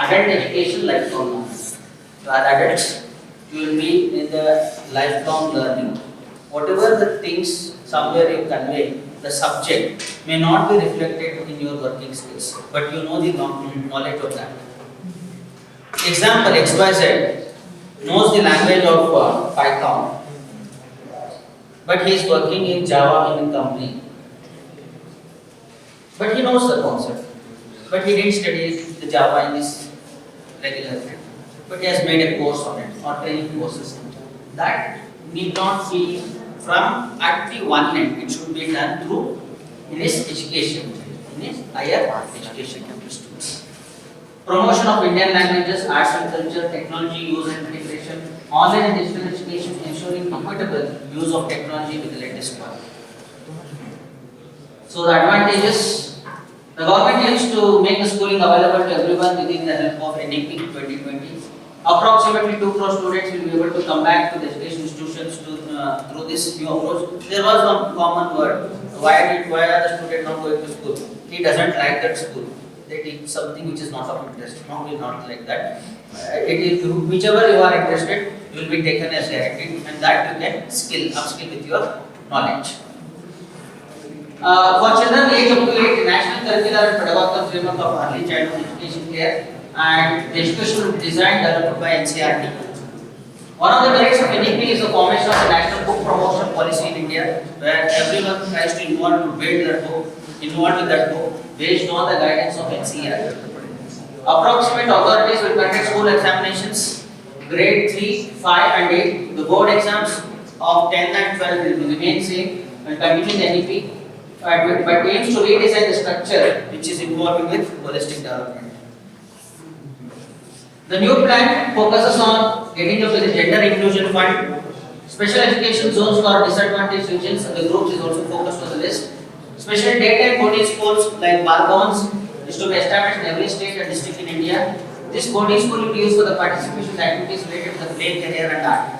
adult education, lifelong learning. So as adults, you will be in the lifelong learning. Whatever the things somewhere you convey, the subject may not be reflected in your working skills, but you know the knowledge of that. Example, XYZ knows the language of Python, but he is working in Java in a company. But he knows the concept, but he didn't study the Java in his regular field. But he has made a course on it or training courses. That need not be from at the one end. It should be done through in his education, in his higher education institutes. Promotion of Indian languages, arts and culture, technology use and integration, online and digital education, ensuring equitable use of technology with the latest one. So the advantages, the government aims to make the schooling available to everyone within the help of NEP 2020. Approximately 2 crore students will be able to come back to the education institutions through this new approach. There was one common word, why are the students not going to school? He doesn't like that school. They teach something which is not of interest. No, we not like that. It is whichever you are interested, you will be taken as guaranteed, and that you can upskill with your knowledge. For children aged up to 8, national curricular and pedagogical framework of early childhood education care and the educational design developed by NCERT. One of the merits of NEP is the formation of the national book promotion policy in India, where everyone tries to involve with that book based on the guidance of NCERT. Approximate authorities will conduct school examinations, grade 3, 5 and 8. The board exams of 10 and 12 will remain same and continue the NEP, but aims to redesign the structure which is involved with holistic development. The new plan focuses on getting up with the gender inclusion fund, special education zones for disadvantaged regions, and the groups is also focused on the list. Special daytime boarding schools like Balgons is to be established in every state and district in India. This boarding school will be used for the participation in activities related to the play, career and art.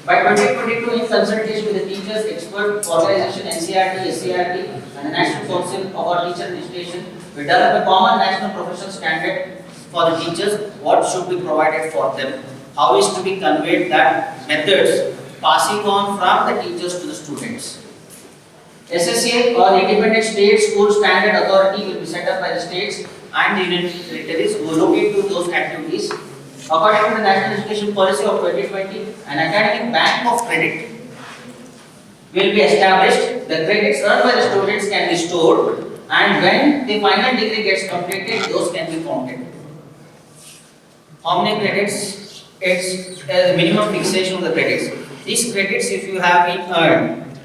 By 2022, in consultation with the teachers, expert organization, NCERT, SCERT, and the National Council of our Teacher Education, we develop a common national professional standard for the teachers, what should be provided for them, how is to be conveyed that methods passing on from the teachers to the students. SSA or Independent State School Standard Authority will be set up by the states and the union territories who look into those activities. According to the National Education Policy of 2020, an academic bank of credit will be established. The credits earned by the students can be stored, and when the final degree gets completed, those can be counted. How many credits? It's a minimum fixation of the credits. These credits, if you have been earned,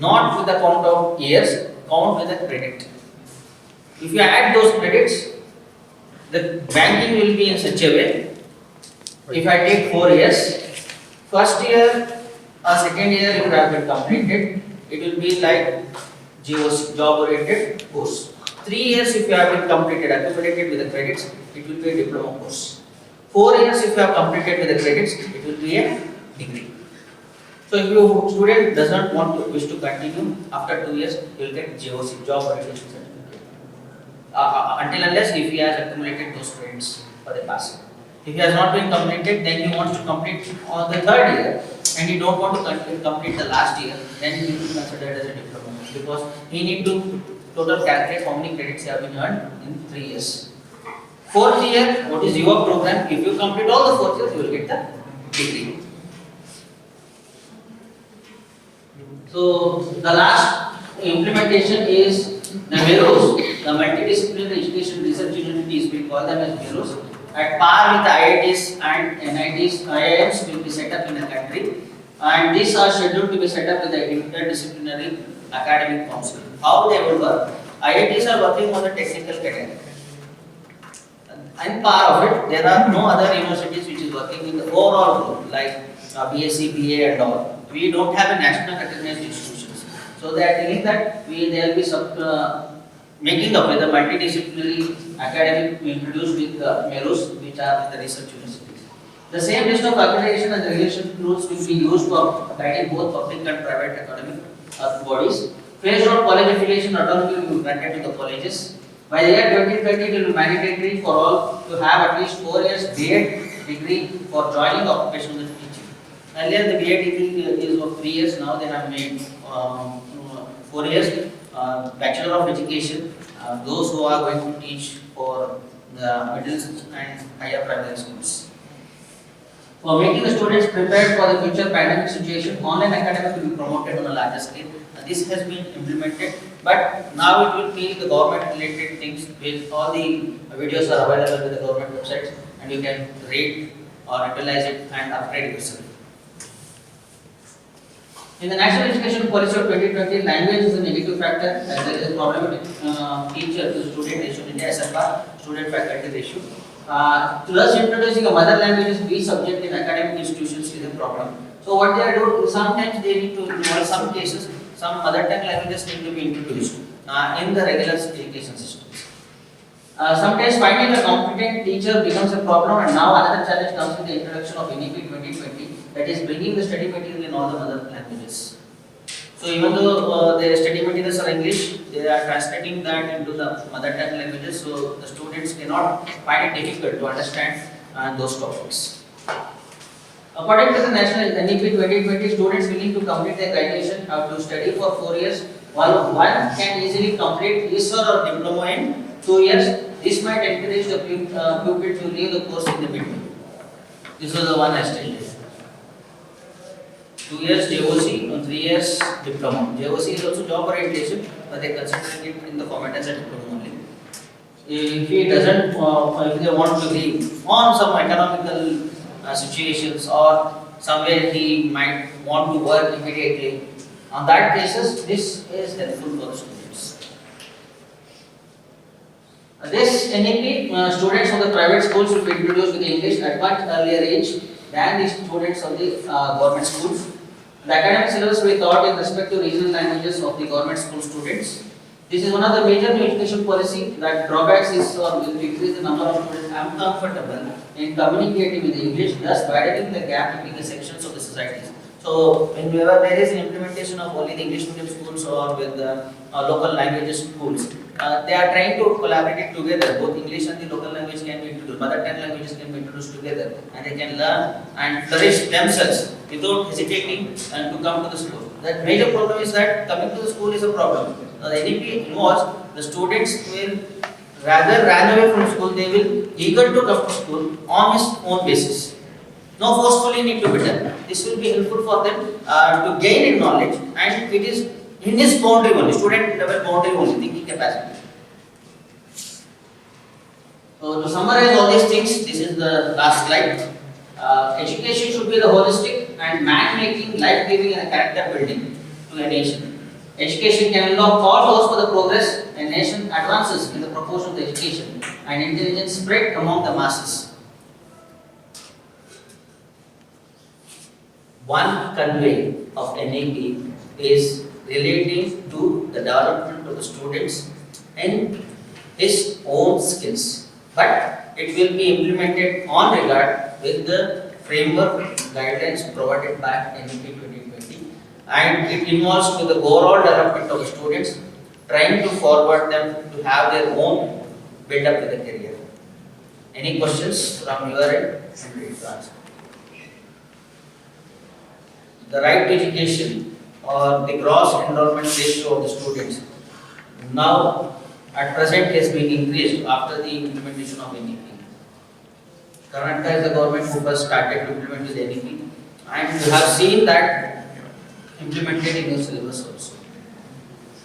not with the count of years, count with the credit. If you add those credits, the banking will be in such a way. If I take 4 years, first year or second year if you have been completed, it will be like GOC, job oriented course. 3 years if you have been completed, accumulated with the credits, it will be a diploma course. 4 years if you have completed with the credits, it will be a degree. So if your student does not wish to continue, after 2 years, you will get GOC, job orientation certificate. Until unless if he has accumulated those credits for the passing. If he has not been completed, then he wants to complete on the 3rd year, and he don't want to complete the last year, then he will be considered as a diploma, because he need to total calculate how many credits have been earned in 3 years. 4th year, what is your program? If you complete all the 4th years, you will get the degree. So the last implementation is the MEROs, the multidisciplinary education research universities, we call them as MEROs. At par with the IITs and NITs, IIMs will be set up in the country, and these are scheduled to be set up with the interdisciplinary academic council. How they will work? IITs are working on the technical category. And part of it, there are no other universities which is working in the overall group like BSc, BA and all. We don't have a national recognized institutions. So they are telling that they will be making up with the multidisciplinary academic introduced with the MEROs, which are the research universities. The same list of accreditation and regulation rules will be used for guiding both public and private academic bodies. Phased out college affiliation autonomy will be granted to the colleges. By the year 2030, it will be mandatory for all to have at least 4 years B.Ed degree for joining occupational teaching. Earlier, the B.Ed degree is of 3 years. Now they have made 4 years. Bachelor of Education. Those who are going to teach for the middle and higher primary schools. For making the students prepared for the future pandemic situation, online academic will be promoted on a larger scale. This has been implemented, but now it will be the government-related things. With all the videos are available with the government websites, and you can read or utilize it and upgrade yourself. In the National Education Policy of 2020, language is a negative factor as there is a problem with teacher to student ratio in SFR, student faculty ratio. Thus, introducing a mother language as B subject in academic institutions is a problem. So, what they are doing, sometimes they need to, in some cases, some mother tongue languages need to be introduced in the regular education systems. Sometimes finding a competent teacher becomes a problem, and now another challenge comes with the introduction of NEP 2020, that is bringing the study material in all the mother languages. So even though their study materials are English, they are translating that into the mother tongue languages, so the students cannot find it difficult to understand those topics. According to the National NEP 2020, students willing to complete their graduation have to study for 4 years, while one can easily complete his or her diploma in 2 years. This might encourage the pupil to leave the course in the middle. This was the one I stated. 2 years JOC and 3 years diploma. JOC is also job orientation, but they consider it in the format as a diploma only. If he doesn't, if they want to leave on some economical situations or somewhere he might want to work immediately, on that cases, this is helpful for the students. This NEP, students of the private schools will be introduced with English at much earlier age than the students of the government schools. The academic syllabus will be taught in respect to regional languages of the government school students. This is one of the major new education policy that drawbacks is or will increase the number of students uncomfortable in communicating with English, thus widening the gap between the sections of the society. So, whenever there is an implementation of only the English medium schools or with the local languages schools, they are trying to collaborate it together. Both English and the local language can be introduced, mother tongue languages can be introduced together, and they can learn and flourish themselves without hesitating and to come to the school. The major problem is that coming to the school is a problem. Now, the NEP involves the students will rather run away from school, they will eager to come to school on his own basis. No forcefully need to be done. This will be helpful for them to gain in knowledge, and it is in this boundary only, student level boundary only, thinking capacity. So to summarize all these things, this is the last slide. Education should be the holistic and man-making, life-giving and character building to a nation. Education can unlock all doors for the progress a nation advances in the proportion of the education and intelligence spread among the masses. One convey of NEP is relating to the development of the students and his own skills, but it will be implemented on regard with the framework guidelines provided by NEP 2020, and it involves to the overall development of the students, trying to forward them to have their own build up with the career. Any questions from your end? I'm ready to answer. The right to education or the gross enrollment ratio of the students now at present has been increased after the implementation of NEP. Karnataka is the government who first started to implement the NEP, and you have seen that implemented in your syllabus also.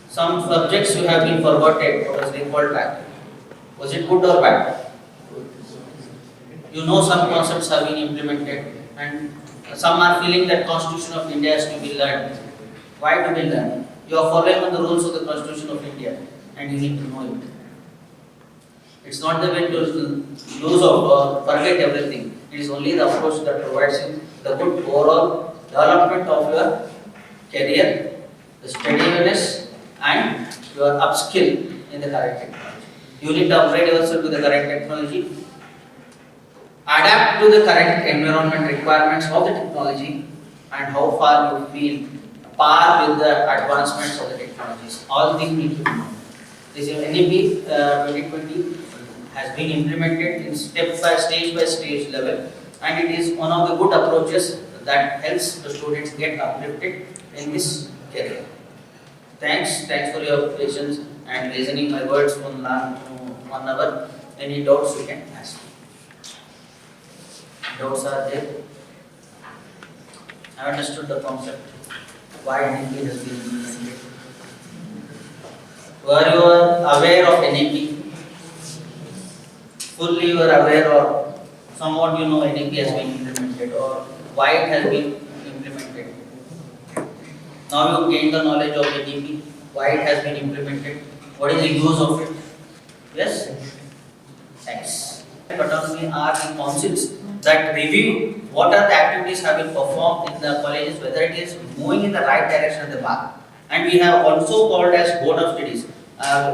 Some subjects you have been forgotten or was recalled back. Was it good or bad? You know some concepts have been implemented, and some are feeling that Constitution of India has to be learned. Why to be learned? You are following on the rules of the Constitution of India, and you need to know it. It's not the way to lose or forget everything. It is only the approach that provides you the good overall development of your career, the steadiness, and your upskill in the current technology. You need to upgrade yourself to the current technology, adapt to the current environment requirements of the technology, and how far you feel par with the advancements of the technologies. All things need to be known. This is NEP 2020 has been implemented in stage by stage level, and it is one of the good approaches that helps the students get uplifted in this career. Thanks for your patience and listening my words for 1 hour. Any doubts you can ask. Doubts are there? I understood the concept. Why NEP has been implemented? Were you aware of NEP? Fully you are aware, or somewhat you know NEP has been implemented, or why it has been implemented? Now you gain the knowledge of NEP, why it has been implemented, what is the use of it? Yes? Thanks. Autonomy are the councils that review what are the activities have been performed in the colleges, whether it is moving in the right direction of the path. And we have also called as board of studies.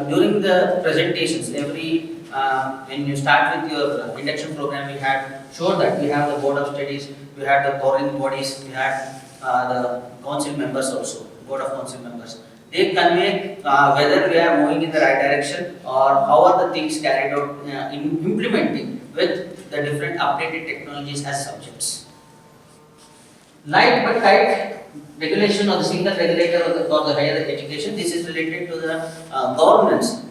During the presentations, when you start with your induction program, we had showed that we have the board of studies, we had the governing bodies, we had the council members also, board of council members. They convey whether we are moving in the right direction or how are the things carried out in implementing with the different updated technologies as subjects. Light but tight regulation of the single regulator for the higher education. This is related to the governments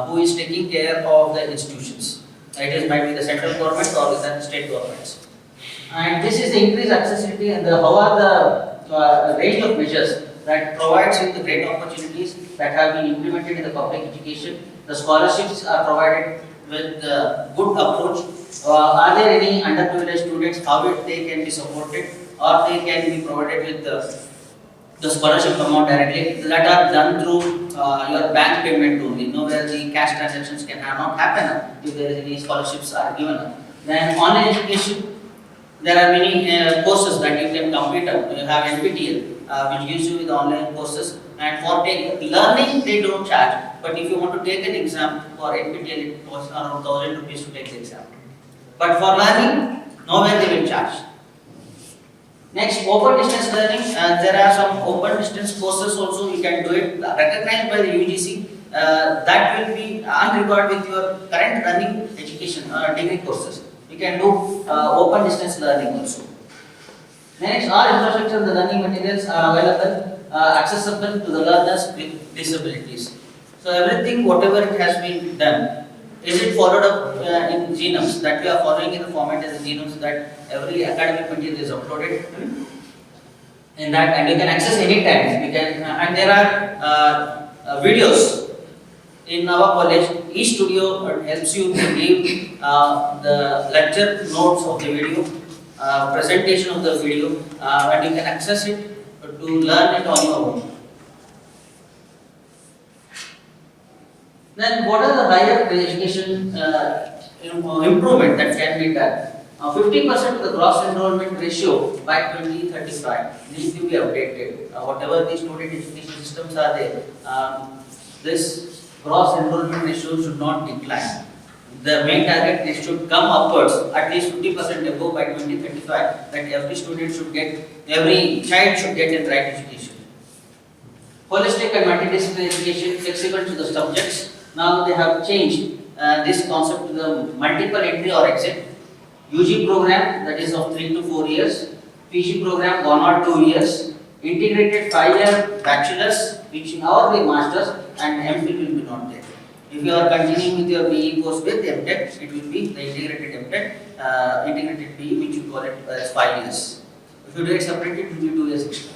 who is taking care of the institutions. It might be the central government or the state governments. And this is the increased accessibility and how are the range of measures that provides you the great opportunities that have been implemented in the public education. The scholarships are provided with good approach. Are there any underprivileged students? How they can be supported, or they can be provided with the scholarship amount directly that are done through your bank payment only. Where the cash transactions cannot happen if there is any scholarships are given. Then online education, there are many courses that you can complete. You have NPTEL. Which gives you the online courses, and for learning they don't charge, but if you want to take an exam for NPTEL it costs around 1,000 rupees to take the exam, but for learning nowhere they will charge. Next, open distance learning, there are some open distance courses also you can do it, recognized by the UGC, that will be on record with your current running education degree courses. You can do open distance learning also. Next, all infrastructure and the learning materials are available, accessible to the learners with disabilities. So everything, whatever it has been done, is it followed up in genomes, that we are following in the format as the genomes, that every academic material is uploaded in that, and you can access anytime. You can, and there are videos in our college. Each studio helps you to give the lecture notes of the video. Presentation of the video, and you can access it to learn it on your own. Then what are the higher education improvement that can be done? 50% of the gross enrollment ratio by 2035 needs to be updated. Whatever the student education systems are there, this gross enrollment ratio should not decline. The main target is should come upwards, at least 50% above by 2035, that every student should get, every child should get a right education. Holistic and multidisciplinary education, flexible to the subjects. Now they have changed this concept to the multiple entry or exit. UG program, that is of 3 to 4 years. PG program 1 or 2 years. Integrated 5-year bachelor's, which in our way masters, and MPhil will be not there. If you are continuing with your BE course with MTech, it will be the integrated MTech, integrated BE, which you call it as 5 years. If you do it separately, it will be 2 years extra.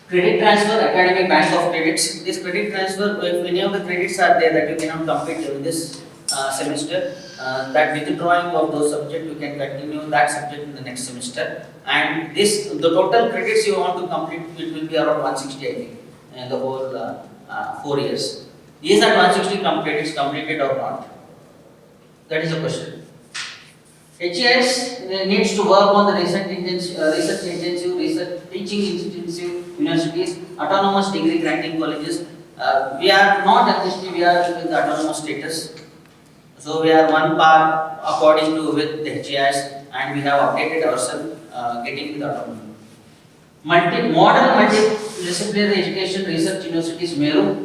Credit transfer, academic bank of credits. This credit transfer, if any of the credits are there that you cannot complete in this semester, that withdrawing of those subjects, you can continue that subject in the next semester. And this, the total credits you want to complete, it will be around 160, I think, in the whole 4 years. Is that 160 credits completed or not? That is the question. HES needs to work on the research intensive, research teaching intensive universities, autonomous degree granting colleges. We are not actually, we are with the autonomous status. So we are one par according to with the HES, and we have updated ourselves getting with autonomy. Model multidisciplinary education research universities Meru,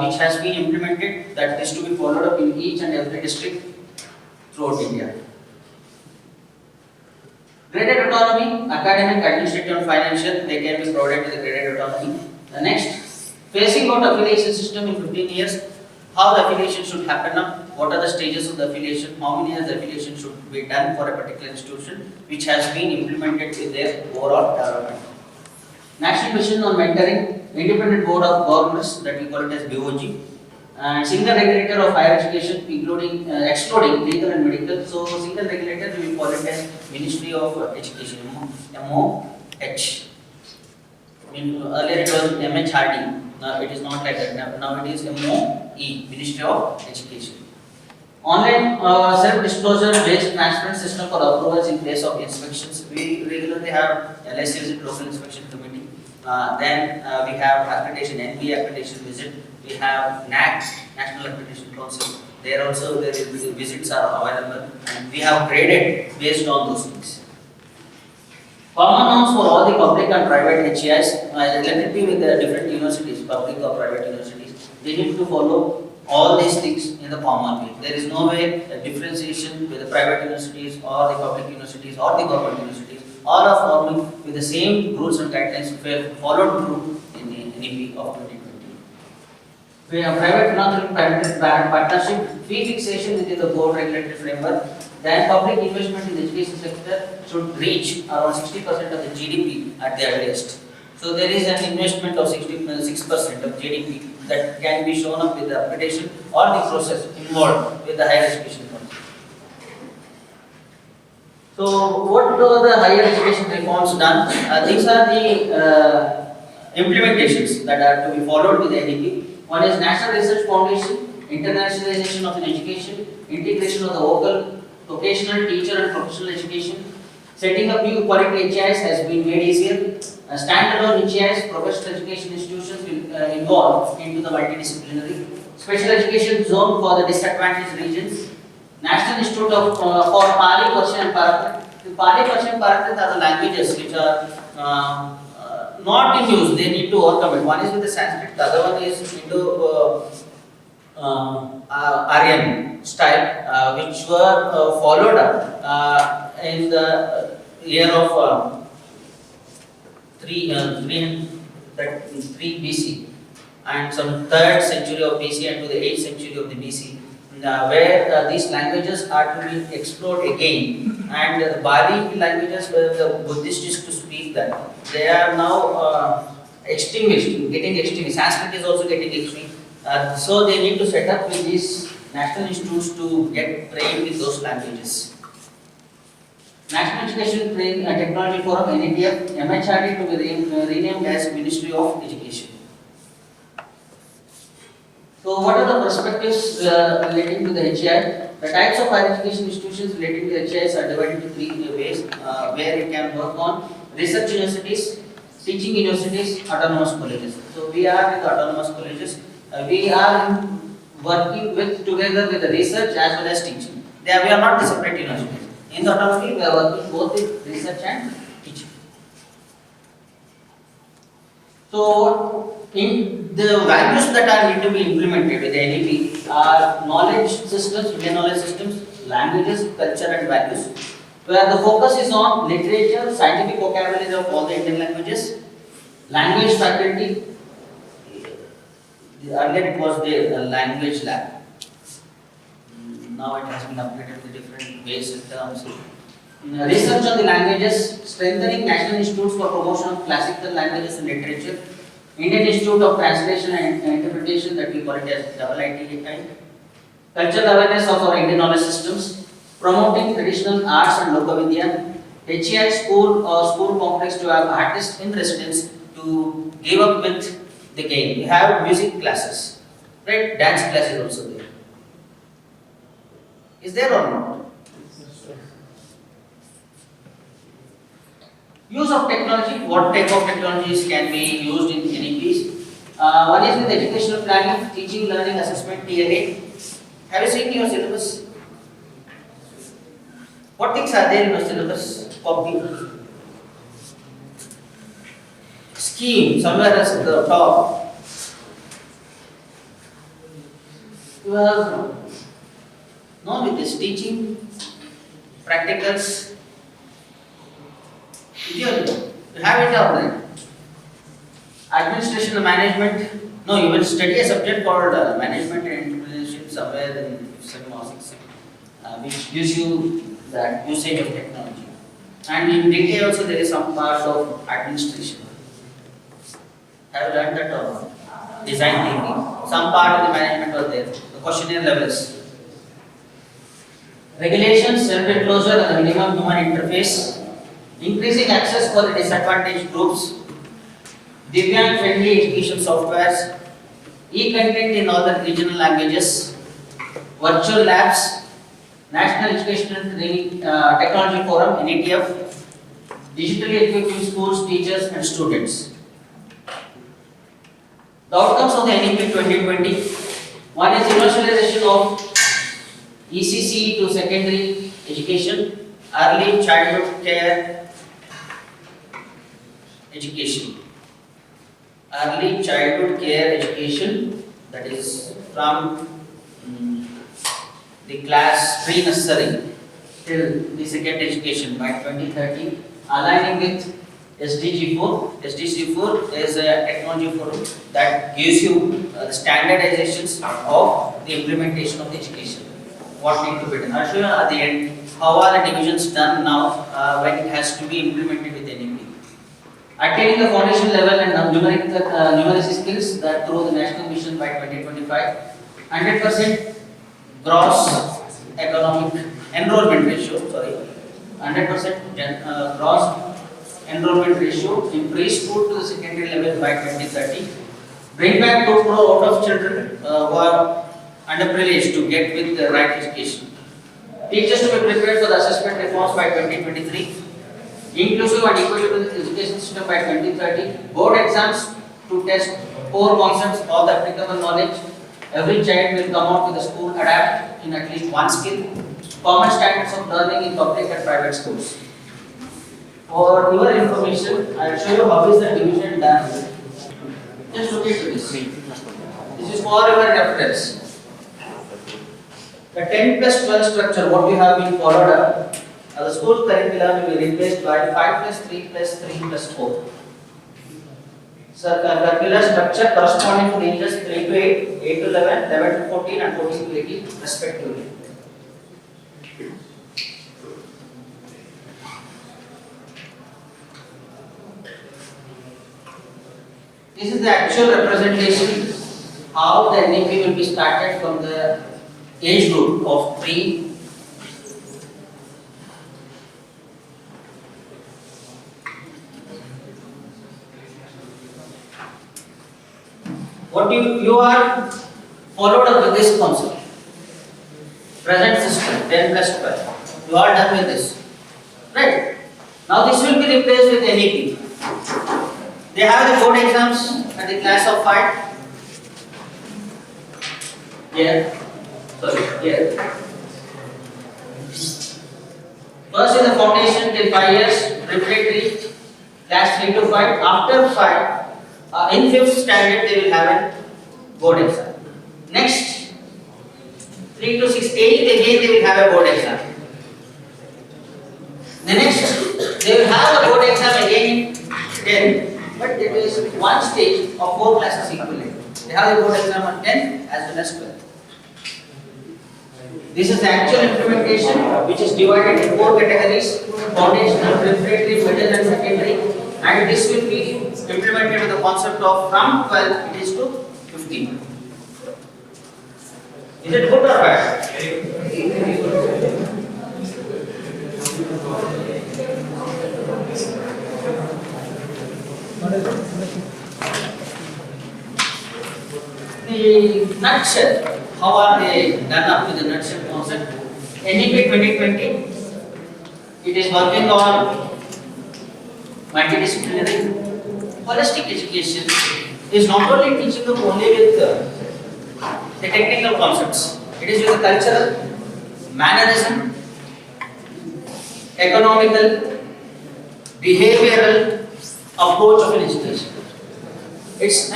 which has been implemented, that is to be followed up in each and every district throughout India. Graded autonomy, academic, administrative and financial, they can be provided with the graded autonomy. The next, phasing out affiliation system in 15 years, how the affiliation should happen now, what are the stages of the affiliation, how many years the affiliation should be done for a particular institution, which has been implemented with their overall development. National Mission on Mentoring, Independent Board of Governors, that we call it as BOG, and single regulator of higher education, including excluding legal and medical. So single regulator we will call it as Ministry of Education, MOH. Earlier it was MHRD. Now it is not like that. Now it is MOE, Ministry of Education. Online self-disclosure based transparent system for approvals in place of inspections. We regularly have LIC visit, local inspection committee. Then we have accreditation, NEP accreditation visit. We have NAC, National Accreditation Council. There also the visits are available, and we have graded based on those things. Common norms for all the public and private HEIs, let it be with the different universities, public or private universities, they need to follow all these things in the common way. There is no way a differentiation with the private universities or the public universities or the government universities. All are following with the same rules and guidelines followed through in the NEP of 2020. We have private philanthropic partnership, fee fixation within the board regulated framework. Then public investment in the education sector should reach around 60% of the GDP at the earliest. So there is an investment of 66% of GDP that can be shown up with the application or the process involved with the higher education policy. So what are the higher education reforms done? These are the implementations that are to be followed with the NEP. One is National Research Foundation, internationalization of education, integration of the local, vocational, teacher and professional education. Setting up new quality HIs has been made easier. Standalone HIs, professional education institutions will involve into the multidisciplinary. Special education zone for the disadvantaged regions. National Institute of for Pali, Persian and Prakrit. The Pali, Persian and Prakrit are the languages which are not in use. They need to overcome it. One is with the Sanskrit, the other one is into Aryan style, which were followed up in the year of 3 BC and some 3rd century of BC and to the 8th century of the BC, where these languages are to be explored again. And the Bali languages were the Buddhists used to speak that. They are now extinguished, getting extinguished. Sanskrit is also getting extinguished. So they need to set up with these national institutes to get trained with those languages. National Education Technology Forum, NEP, MHRD to be renamed as Ministry of Education. So what are the perspectives relating to the HI? The types of higher education institutions relating to the HIs are divided into 3 ways where it can work on: research universities, teaching universities, autonomous colleges. So we are with autonomous colleges. We are working together with the research as well as teaching. We are not the separate universities. In the autonomy, we are working both with research and teaching. So, in the values that are need to be implemented with the NEP are knowledge systems, Indian knowledge systems, languages, culture and values, where the focus is on literature, scientific vocabulary of all the Indian languages, language faculty. Earlier it was the language lab. Now it has been updated with different ways and terms. Research on the languages, strengthening national institutes for promotion of classical languages and literature, Indian Institute of Translation and Interpretation, that we call it as IITI, cultural awareness of our Indian knowledge systems, promoting traditional arts and lokavidya, HEI school or school complex to have artists in residence to give up with the game. We have music classes, right? Dance classes also there. Is there or not? Use of technology. What type of technologies can be used in NEPs? One is with educational planning, teaching, learning, assessment, TLA. Have you seen your syllabus? What things are there in your syllabus? Copy. scheme somewhere else at the top. You have known with this teaching, practicals, theory. You have it already. Administration and management. No, you will study a subject called management and entrepreneurship somewhere in 7 or 6, which gives you that usage of technology. And in detail also there is some part of administration. Have you learned that or not? Design thinking. Some part of the management was there. The questionnaire levels. Regulations, self-enclosure and the minimum human interface. Increasing access for the disadvantaged groups. Divyang friendly education softwares. E-content in all the regional languages. Virtual labs. National Educational Training Technology Forum, NEP, digitally equipping schools, teachers and students. The outcomes of the NEP 2020, one is universalization of ECC to secondary education, early childhood care education. Early childhood care education, that is from the class pre-nursery till the second education by 2030, aligning with SDG4. SDG4 is a technology forum that gives you the standardizations of the implementation of the education. What needs to be done? I'll show you at the end how are the divisions done now when it has to be implemented with NEP. Attaining the foundation level and numeracy skills that through the national mission by 2025. 100% gross economic enrollment ratio, 100% gross enrollment ratio increase to the secondary level by 2030. Bring back 2 crore out of children who are underprivileged to get with the right education. Teachers to be prepared for the assessment reforms by 2023. Inclusive and equitable education system by 2030. Board exams to test core concepts of the applicable knowledge. Every child will come out with a school adapt in at least one skill. Common standards of learning in public and private schools. For your information, I will show you how is the division done. Just look into this. This is for your reference. The 10 plus 12 structure, what we have been followed up, the school curriculum will be replaced by 5 plus 3 plus 3 plus 4. Curricular structure corresponding to the ages 3 to 8, 8 to 11, 11 to 14 and 14 to 18 respectively. This is the actual representation how the NEP will be started from the age group of 3. What you are followed up with this concept. Present system 10 plus 12. You are done with this. Right? Now this will be replaced with NEP. They have the board exams at the class of 5. First is the foundation till 5 years, preparatory, class 3 to 5. After 5, in 5th standard they will have a board exam. Next, 3 to 6, 8 again they will have a board exam. The next, they will have a board exam again in 10, but it is one stage of 4 classes equivalent. They have a board exam on 10 as well as 12. This is the actual implementation which is divided in 4 categories: foundational, preparatory, middle and secondary, and this will be implemented with the concept of from 12 it is to 15. Is it good or bad? Very good. The nutshell, how are they done up with the nutshell concept? NEP 2020, it is working on multidisciplinary. Holistic education is not only teaching them only with the technical concepts, it is with the cultural, mannerism, economical, behavioral, approach of an education. It's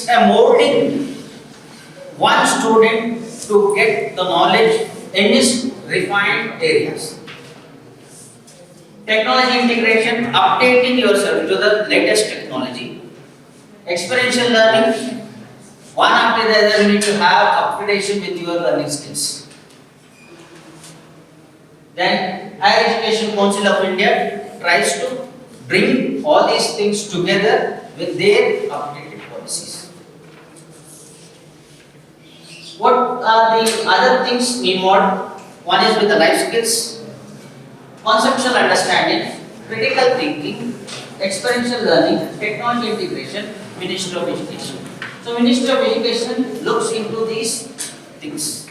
a molding one student to get the knowledge in his refined areas. Technology integration, updating yourself to the latest technology. Experiential learning, one after the other you need to have upgradation with your learning skills. Then Higher Education Council of India tries to bring all these things together with their updated policies. What are the other things involved? One is with the life skills, conceptual understanding, critical thinking, experiential learning, technology integration, Ministry of Education. So Ministry of Education looks into these things.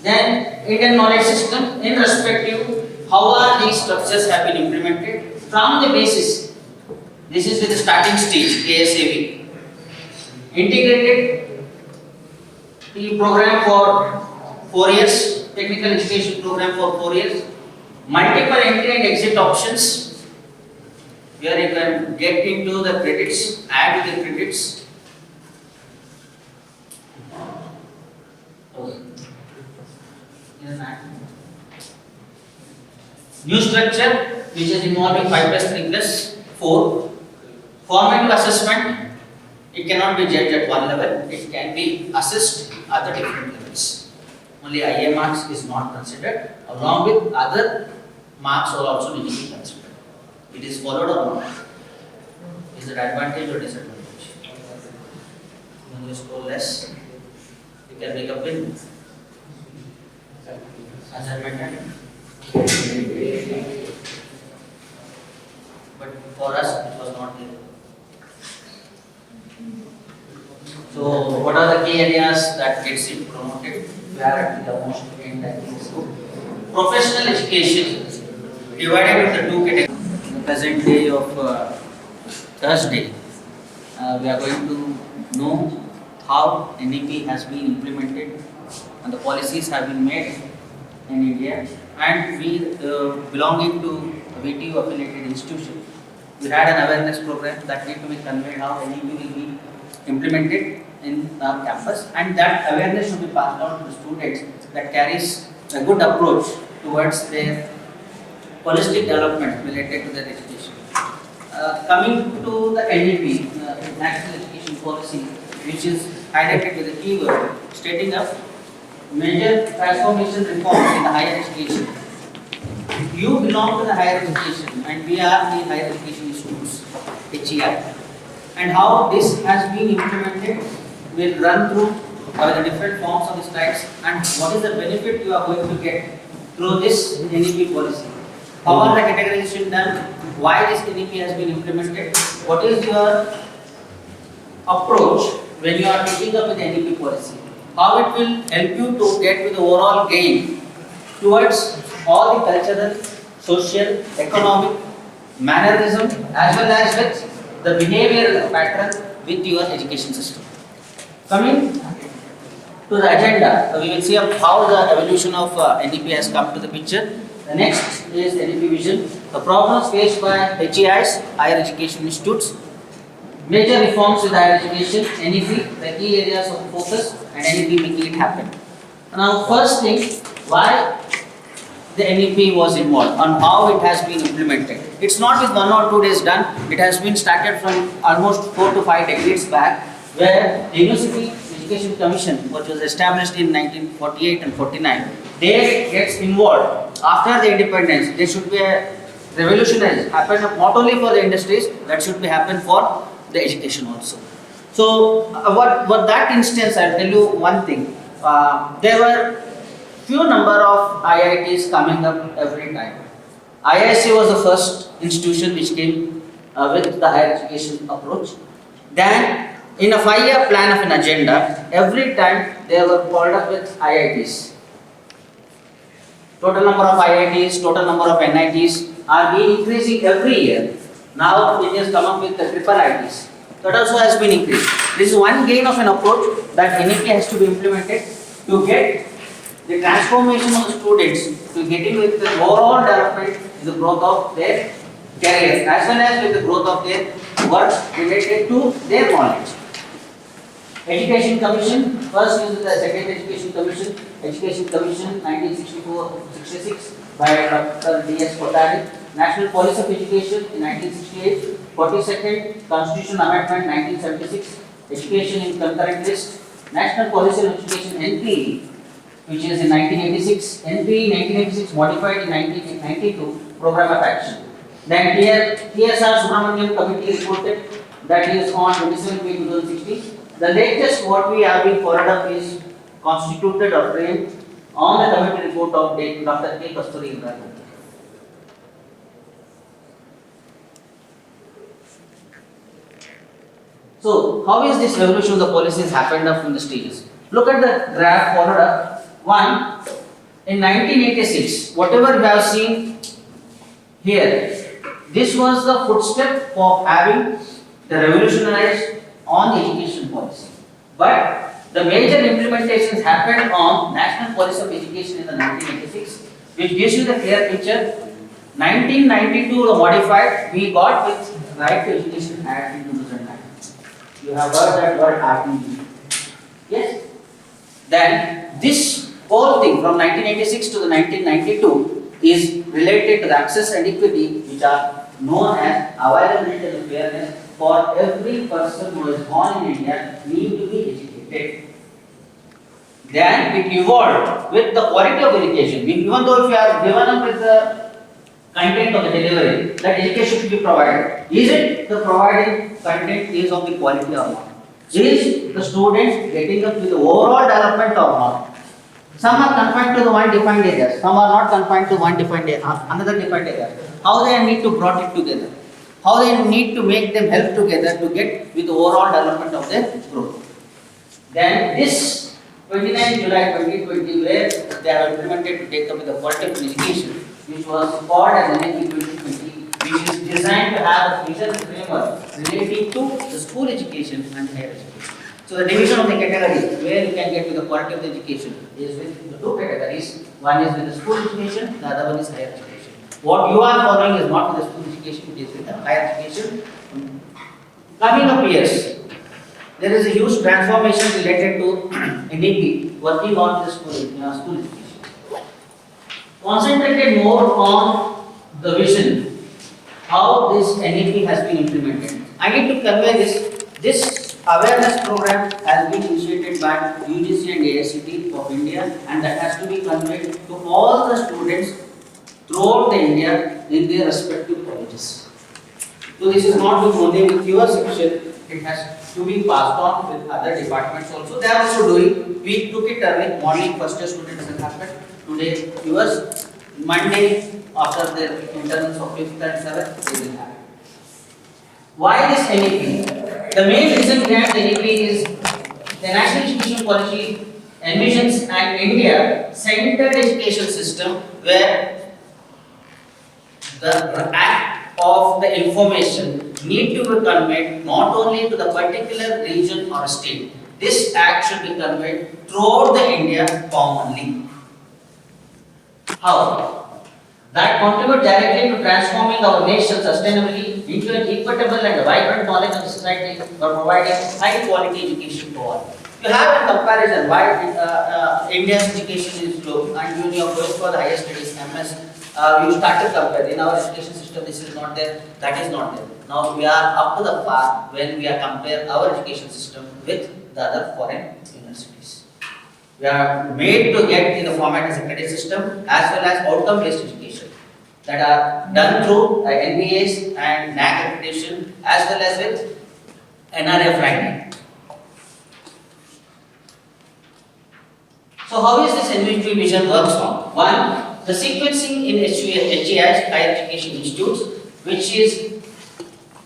Then Indian knowledge system in respective, how are these structures have been implemented from the basis. This is with the starting stage, KSAV. Integrated the program for 4 years, technical education program for 4 years, multiple entry and exit options, where you can get into the credits, add the credits. Okay. New structure, which is involving 5+3+4. Formative assessment, it cannot be judged at one level, it can be assessed at the different levels. Only IA marks is not considered, along with other marks are also need to be considered. It is followed or not? Is it advantage or disadvantage? When you score less, you can make a win. As I mentioned. But for us, it was not there. So, what are the key areas that gets it promoted? We are at the most end, I think so. Professional education divided into two categories. In the present day of Thursday, we are going to know how NEP has been implemented and the policies have been made in India, and we belonging to a VTU affiliated institution. We had an awareness program that need to be conveyed how NEP will be implemented in our campus, and that awareness should be passed on to the students that carries a good approach towards their holistic development related to their education. Coming to the NEP, National Education Policy, which is highlighted with a keyword stating a major transformation reforms in the higher education. You belong to the higher education and we are the higher education institutes, HEI. And how this has been implemented will run through the different forms of the slides, and what is the benefit you are going to get through this NEP policy. How are the categorization done? Why this NEP has been implemented? What is your approach when you are taking up with the NEP policy? How it will help you to get to the overall gain towards all the cultural, social, economic mannerism as well as with the behavioral pattern with your education system. Coming to the agenda, we will see how the evolution of NEP has come to the picture. The next is NEP vision, the problems faced by HEIs, higher education institutes, major reforms with higher education, NEP, the key areas of focus, and NEP making it happen. Now, first thing, why the NEP was involved and how it has been implemented. It's not with 1 or 2 days done. It has been started from almost 4 to 5 decades back, where the University Education Commission, which was established in 1948 and 49, they gets involved. After the independence, there should be a revolutionary happen not only for the industries, that should be happen for the education also. So, what that instance, I'll tell you one thing. There were few number of IITs coming up every time. IISc was the first institution which came with the higher education approach. Then, in a 5-year plan of an agenda, every time they were called up with IITs. Total number of IITs, total number of NITs are being increasing every year. Now it has come up with the triple ITs. That also has been increased. This is one gain of an approach that NEP has to be implemented to get the transformation of the students to getting with the overall development in the growth of their career as well as with the growth of their work related to their knowledge. Education Commission, first is the Second Education Commission 1964-66 by Dr. D.S. Kotari, National Policy of Education in 1968, 42nd Constitution Amendment 1976, Education in Concurrent List, National Policy of Education NP, which is in 1986, NP 1986 modified in 1992, Program of Action. Then TSR Subramaniam Committee reported, that is on 27 May 2016. The latest what we have been followed up is constituted or framed on the committee report of Dr. K. Kasturi Indra. So, how is this revolution of the policies happened up in the stages? Look at the graph followed up. One, in 1986, whatever we have seen here, this was the footstep of having the revolutionized on the education policy. But the major implementations happened on National Policy of Education in the 1986, which gives you the clear picture. 1992 the modified, we got with Right to Education Act in 2009. You have heard that word RTE. Yes? Then this whole thing from 1986 to the 1992 is related to the access and equity, which are known as availability and fairness for every person who is born in India need to be educated. Then it evolved with the quality of education. Even though if you are given up with the content of the delivery, that education should be provided. Is it the providing content is of the quality or not? Is the students getting up with the overall development or not? Some are confined to the one defined areas, some are not confined to one defined area, another defined area. How they need to brought it together? How they need to make them help together to get with the overall development of their growth. Then this 29 July 2020, where they have implemented to take up with the quality of education, which was called as NEP 2020, which is designed to have a vision framework relating to the school education and higher education. So the division of the categories where you can get to the quality of the education is with the two categories. One is with the school education, the other one is higher education. What you are following is not with the school education, it is with the higher education. Coming up years, there is a huge transformation related to NEP working on the school education. Concentrated more on the vision, how this NEP has been implemented. I need to convey this awareness program has been initiated by UGC and AICT of India, and that has to be conveyed to all the students throughout the India in their respective colleges. So this is not only with your section, it has to be passed on with other departments also. They are also doing, we took it early, morning first year student doesn't happen. Today, yours, Monday, after the internals of 5th and 7th, they will have. Why this NEP? The main reason behind the NEP is the National Education Policy envisions an India-centered education system where the act of the information need to be conveyed not only to the particular region or state. This act should be conveyed throughout the India commonly. How? That contribute directly to transforming our nation sustainably into an equitable and vibrant knowledge of society by providing high quality education to all. You have a comparison why India's education is low and when you are going for the higher studies, MS, you start to compare. In our education system, this is not there, that is not there. Now we are up to the par when we are compare our education system with the other foreign universities. We are made to get in the format as a credit system as well as outcome-based education that are done through NBAs and NAC accreditation as well as with NRF ranking. So how is this NVP vision works on? One, the sequencing in HEIs, higher education institutes, which is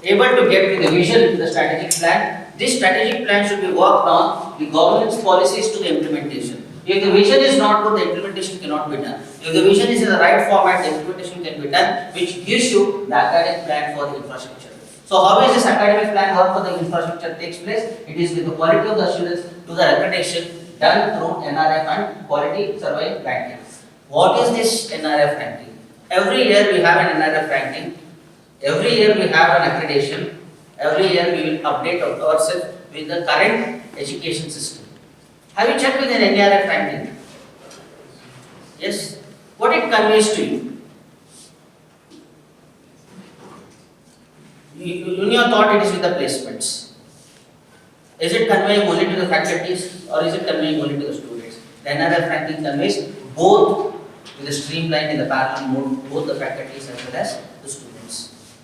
able to get to the vision to the strategic plan. This strategic plan should be worked on the government's policies to the implementation. If the vision is not good, the implementation cannot be done. If the vision is in the right format, the implementation can be done, which gives you the academic plan for the infrastructure. So how is this academic plan work for the infrastructure takes place? It is with the quality of the students to the accreditation done through NRF and quality survey ranking. What is this NRF ranking? Every year we have an NRF ranking. Every year we have an accreditation. Every year we will update ourselves with the current education system. Have you checked with an NRF ranking? Yes. What it conveys to you? In your thought, it is with the placements. Is it conveying only to the faculties or is it conveying only to the students? The NRF ranking conveys both with the streamline in the parallel mode, both the faculties as well as the students.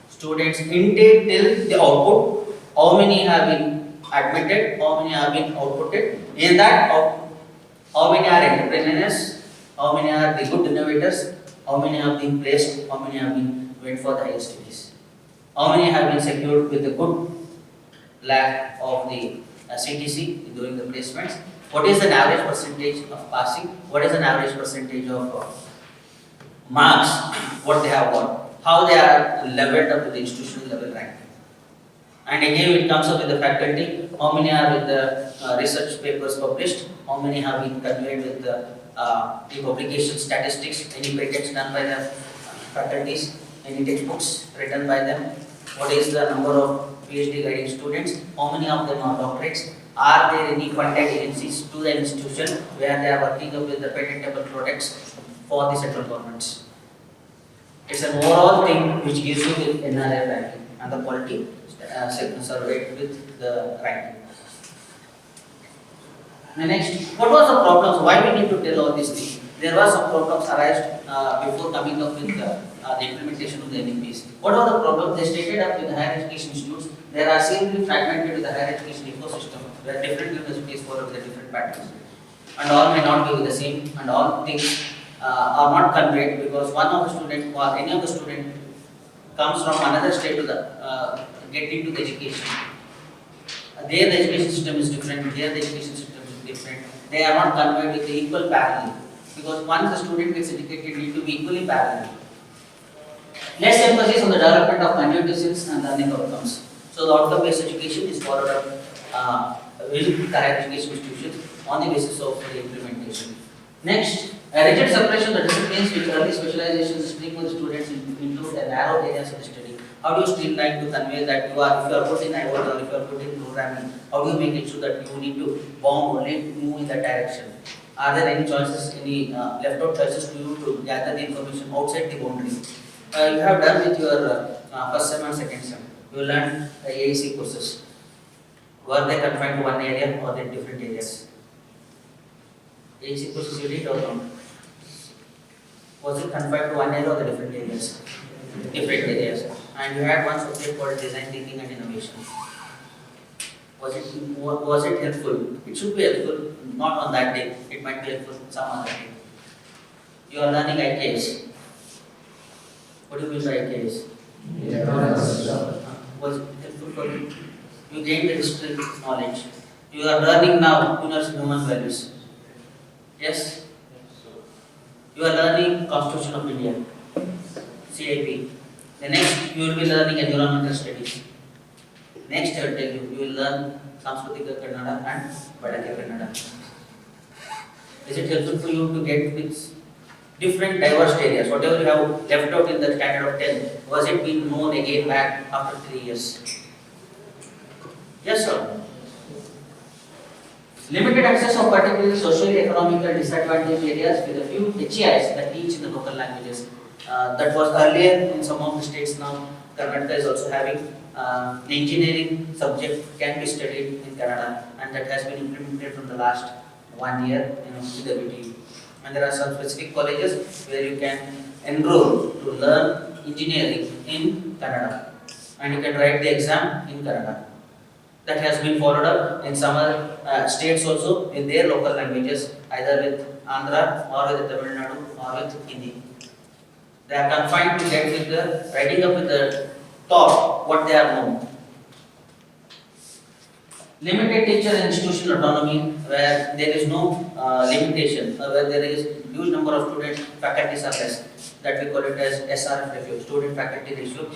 Students intake till the output, how many have been admitted, how many have been outputted, in that how many are entrepreneurs, how many are the good innovators, how many have been placed, how many have been went for the higher studies, how many have been secured with a good lack of the CTC during the placements. What is the average percentage of passing? What is the average percentage of marks? What they have got? How they are leveled up to the institutional level ranking? And again, it comes up with the faculty. How many are with the research papers published? How many have been conveyed with the publication statistics? Any patents done by the faculties? Any textbooks written by them? What is the number of PhD guiding students? How many of them are doctorates? Are there any funded agencies to the institution where they are working up with the patentable products for the central governments? It's an overall thing which gives you the NRF ranking and the quality surveyed with the ranking. The next, what was the problems? Why we need to tell all these things? There were some problems arised before coming up with the implementation of the NEPs. What are the problems? They stated up with the higher education institutes. There are seemingly fragmented with the higher education ecosystem where different universities follow with the different patterns. And all may not be with the same, and all things are not conveyed because one of the student or any of the student comes from another state to the get into the education. There the education system is different, here the education system is different. They are not conveyed with the equal parallel because once the student gets educated, need to be equally parallel. Less emphasis on the development of conjugations and learning outcomes. So the outcome-based education is followed up with the higher education institutions on the basis of the implementation. Next, a rigid separation of the disciplines with early specializations streaming the students into the narrow areas of the study. How do you streamline to convey that if you are good in IoT or if you are good in programming, how do you make it so that you need to bound only move in that direction? Are there any choices, any left out choices to you to gather the information outside the boundary? You have done with your first sem and second sem. You learned AEC courses. Were they confined to one area or in different areas? AEC courses you did or not? Was it confined to one area or the different areas? Different areas. And you had one subject called design thinking and innovation. Was it helpful? It should be helpful, not on that day. It might be helpful some other day. You are learning IKS. What do you mean by IKS? Was it helpful for you? You gained the history knowledge. You are learning now universal human values. Yes? You are learning Constitution of India, CIP. The next, you will be learning environmental studies. Next, I will tell you, you will learn Sanskritika Kannada and Vadakya Kannada. Is it helpful for you to get with different diverse areas? Whatever you have left out in the standard of 10, was it being known again back after 3 years? Yes, sir. Limited access of particularly socially economical disadvantaged areas with a few HEIs that teach in the local languages. That was earlier in some of the states. Now Karnataka is also having the engineering subject can be studied in Kannada, and that has been implemented from the last 1 year in CWTU. And there are some specific colleges where you can enroll to learn engineering in Kannada, and you can write the exam in Kannada. That has been followed up in some other states also in their local languages, either with Andhra or with Tamil Nadu or with Hindi. They are confined to get with the writing up with the top what they are known. Limited teacher and institutional autonomy, where there is no limitation, where there is huge number of students, faculties are less. That we call it as SRF ratio, student faculty ratio,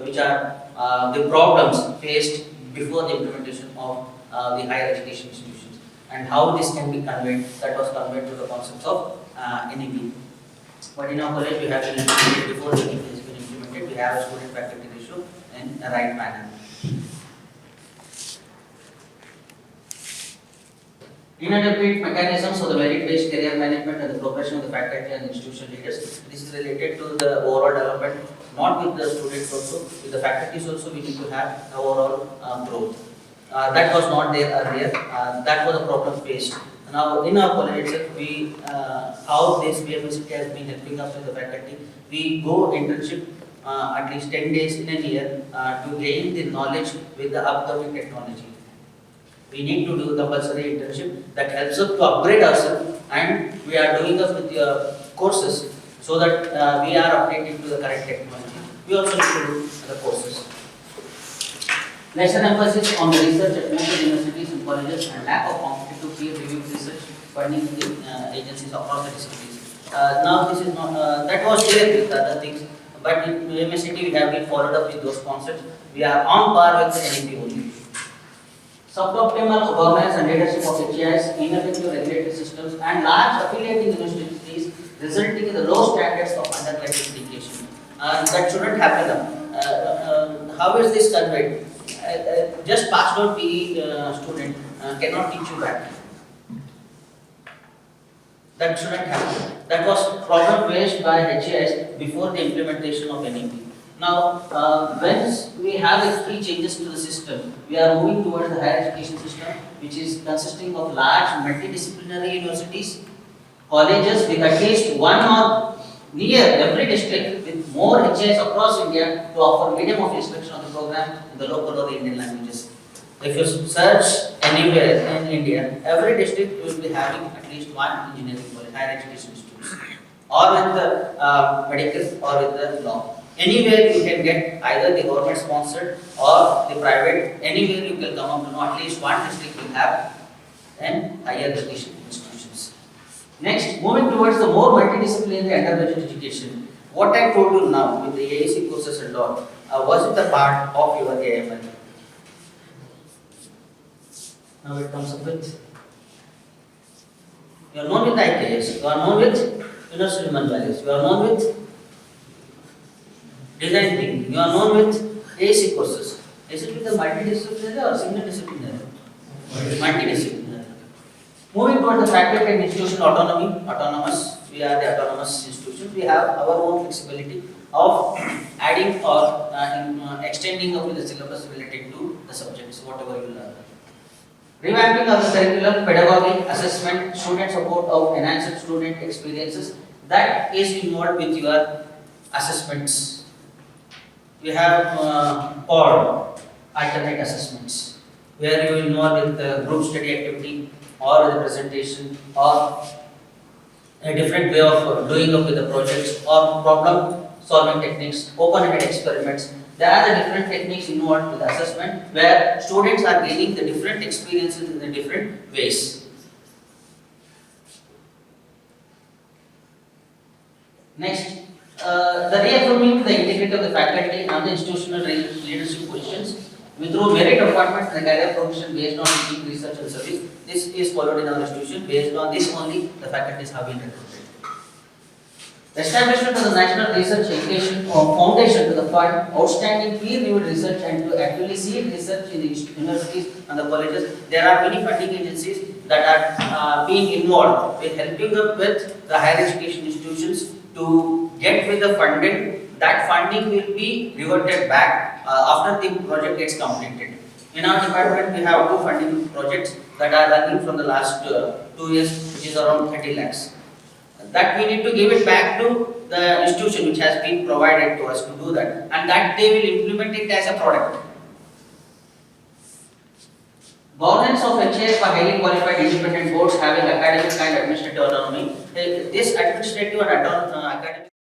which are the problems faced before the implementation of the higher education institutions, and how this can be conveyed. That was conveyed to the concepts of NEP. But in our college, we have been implemented before the NEP has been implemented. We have a student faculty ratio in a right manner. Inadequate mechanisms for the merit-based career management and the progression of the faculty and institution leaders. This is related to the overall development, not with the students also, with the faculties also. We need to have overall growth. That was not there earlier. That was a problem faced. Now, in our college itself, we how this BMSIT has been helping us with the faculty. We go internship at least 10 days in a year to gain the knowledge with the upcoming technology. We need to do compulsory internship that helps us to upgrade ourselves, and we are doing us with your courses so that we are updated to the correct technology. We also need to do the courses. Lesser emphasis on the research at most universities and colleges and lack of competitive peer-reviewed research funding in the agencies across the disciplines. Now this is not, that was there with other things, but in BMSIT we have been followed up with those concepts. We are on par with the NEP only. Suboptimal governance and leadership of HIs, ineffective regulatory systems, and large affiliating universities resulting in the low standards of undergraduate education. That shouldn't happen. How is this conveyed? Just passed out PE student cannot teach you back. That shouldn't happen. That was problem faced by HIs before the implementation of NEP. Now, once we have the key changes to the system, we are moving towards the higher education system, which is consisting of large multidisciplinary universities, colleges with at least one or near every district with more HIs across India to offer medium of instruction of the program in the local or the Indian languages. If you search anywhere in India, every district will be having at least one engineering college, higher education institutes, or with the medical or with the law. Anywhere you can get either the government sponsored or the private, anywhere you can come up to know at least one district will have an higher education institutions. Next, moving towards the more multidisciplinary undergraduate education. What I told you now with the AAC courses and all, was it the part of your AML? Now it comes up with, you are known with IKS, you are known with universal human values, you are known with design thinking, you are known with AAC courses. Is it with the multidisciplinary or single disciplinary? Multidisciplinary. Moving toward the faculty and institutional autonomy, autonomous, we are the autonomous institution. We have our own flexibility of adding or extending of the syllabus related to the subjects, whatever you learn. Revamping of the curriculum, pedagogy, assessment, student support of enhanced student experiences, that is involved with your assessments. We have alternate assessments, where you involve with the group study activity or the presentation or a different way of doing up with the projects or problem solving techniques, open-ended experiments. There are the different techniques involved with assessment where students are gaining the different experiences in the different ways. Next, the reaffirming the integrity of the faculty and the institutional leadership positions through merit appointment and career progression based on teaching, research and service. This is followed in our institution. Based on this only, the faculties have been recruited. Establishment of the National Research Education Foundation to the fund outstanding peer-reviewed research and to actively seed research in the universities and the colleges. There are many funding agencies that are being involved with helping up with the higher education institutions to get with the funding. That funding will be reverted back after the project gets completed. In our department, we have 2 funding projects that are running from the last 2 years, which is around 30 lakhs. That we need to give it back to the institution which has been provided to us to do that, and that they will implement it as a product. Governance of HIS by highly qualified independent boards having academic and administrative autonomy. This administrative and academic